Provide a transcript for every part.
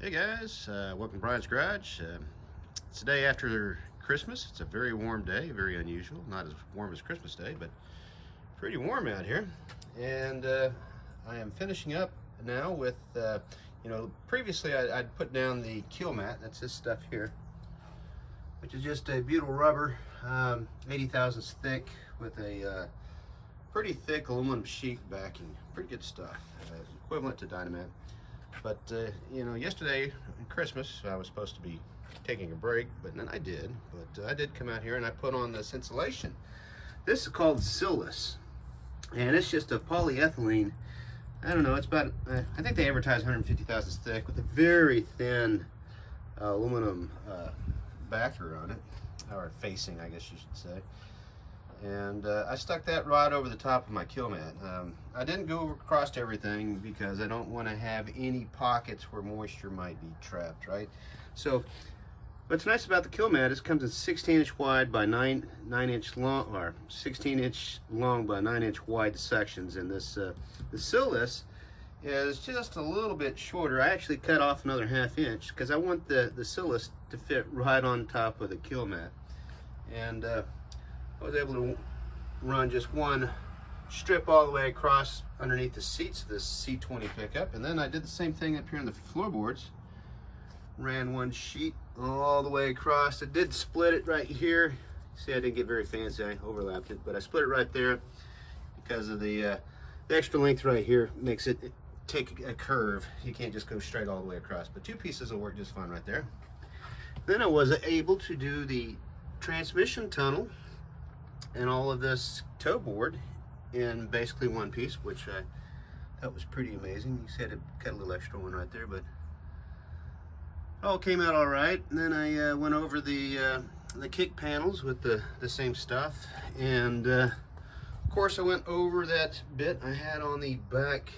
Hey guys, welcome to Brian's Garage. It's the day after Christmas. It's a very warm day, very unusual. Not as warm as Christmas Day, but pretty warm out here. And I am finishing up now with, previously I'd put down the KiLMAT. That's this stuff here, which is just a beautiful rubber, 80 thousandths thick with a pretty thick aluminum sheet backing. Pretty good stuff, equivalent to Dynamat. But yesterday, Christmas, I was supposed to be taking a break, but then I did. But I did come out here and I put on this insulation. This is called Siless, and it's just a polyethylene. I don't know, it's about, I think they advertise 150 thousandths thick with a very thin aluminum backer on it, or facing, I guess you should say. And I stuck that right over the top of my KiLMAT. I didn't go across everything because I don't want to have any pockets where moisture might be trapped, right? So what's nice about the KiLMAT is it comes in 16-inch wide by 9-inch long, or 16-inch long by 9-inch wide sections. And this the Siless is just a little bit shorter. I actually cut off another 1/2 inch because I want the Siless to fit right on top of the KiLMAT. And I was able to run just one strip all the way across underneath the seats of this C20 pickup, and then I did the same thing up here in the floorboards. Ran one sheet all the way across. I did split it right here. See, I didn't get very fancy. I overlapped it, but I split it right there because of the extra length right here makes it take a curve. You can't just go straight all the way across, but two pieces will work just fine right there. Then I was able to do the transmission tunnel and all of this toe board in basically one piece, which I thought was pretty amazing. You said it cut a little extra one right there, but it all came out all right. And then I went over the kick panels with the same stuff, and of course I went over that bit I had on the back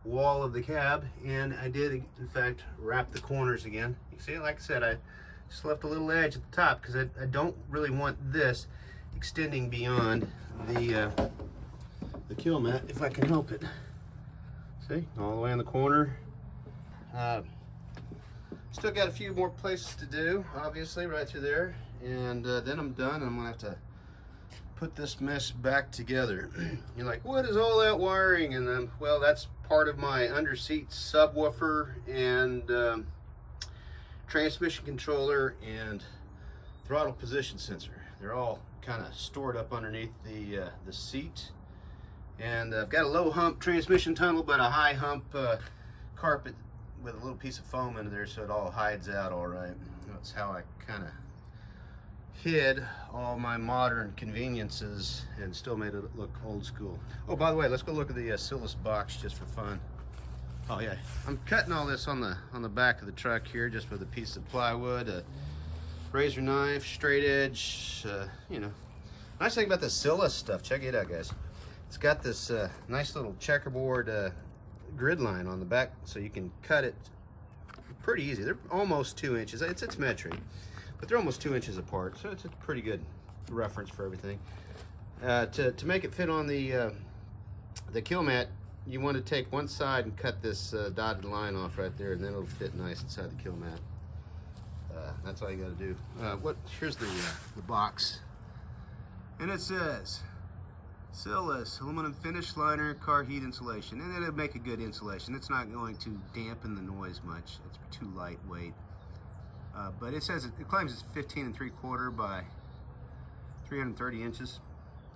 wall of the cab, and I did in fact wrap the corners again. You see, like I said, I just left a little edge at the top because I don't really want this extending beyond the KiLMAT if I can help it. See, all the way in the corner. Still got a few more places to do, obviously, right through there, and then I'm done. I'm gonna have to put this mess back together. You're like, what is all that wiring? And then, well, that's part of my underseat subwoofer and transmission controller and throttle position sensor. They're all kind of stored up underneath the seat, and I've got a low hump transmission tunnel but a high hump carpet with a little piece of foam under there, so it all hides out all right. That's how I kind of hid all my modern conveniences and still made it look old school. Oh, by the way, let's go look at the Siless box just for fun. Oh yeah, I'm cutting all this on the back of the truck here just with a piece of plywood, a razor knife, straight edge. Nice thing about the Siless stuff, check it out guys, it's got this nice little checkerboard grid line on the back, so you can cut it pretty easy. They're almost 2 inches, it's metric, but they're almost 2 inches apart, so it's a pretty good reference for everything. To make it fit on the KiLMAT, you want to take one side and cut this dotted line off right there, and then it'll fit nice inside the KiLMAT. That's all you got to do. Here's the box, and it says Siless aluminum finish liner car heat insulation, and it'll make a good insulation. It's not going to dampen the noise much. It's too lightweight. But it says it claims it's 15 3/4 by 330 inches.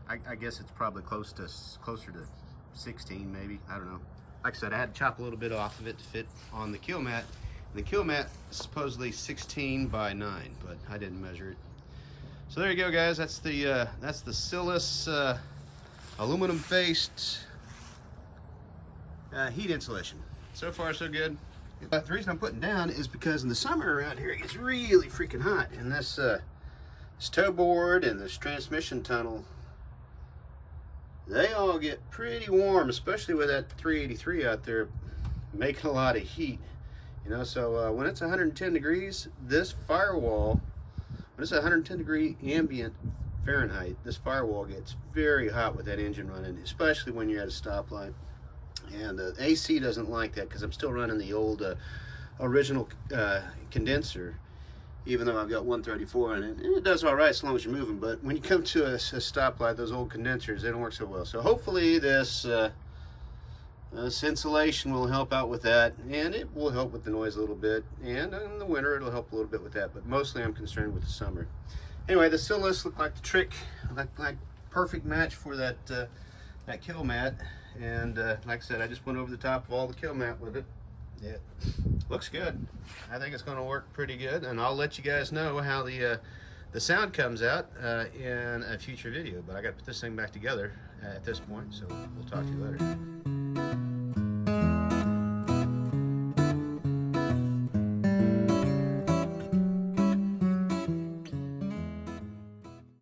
I guess it's probably closer to 16 maybe. I don't know. Like I said, I had to chop a little bit off of it to fit on the KiLMAT. The KiLMAT is supposedly 16 by 9, but I didn't measure it. So there you go, guys. That's the Siless aluminum faced heat insulation. So far, so good. The reason I'm putting down is because in the summer around here it gets really freaking hot, and this toe board and this transmission tunnel, they all get pretty warm, especially with that 383 out there making a lot of heat. So when it's 110 degrees, this firewall, when it's 110 degree ambient Fahrenheit, this firewall gets very hot with that engine running, especially when you're at a stoplight. And AC doesn't like that because I'm still running the old original condenser, even though I've got 134 in it. And it does all right as long as you're moving, but when you come to a stoplight, those old condensers, they don't work so well. So hopefully this insulation will help out with that, and it will help with the noise a little bit, and in the winter it'll help a little bit with that, but mostly I'm concerned with the summer. Anyway, the Siless looked like the trick, like perfect match for that that KiLMAT, and like I said, I just went over the top of all the KiLMAT with it. It looks good. I think it's going to work pretty good, and I'll let you guys know how the sound comes out in a future video, but I got to put this thing back together at this point, so we'll talk to you later.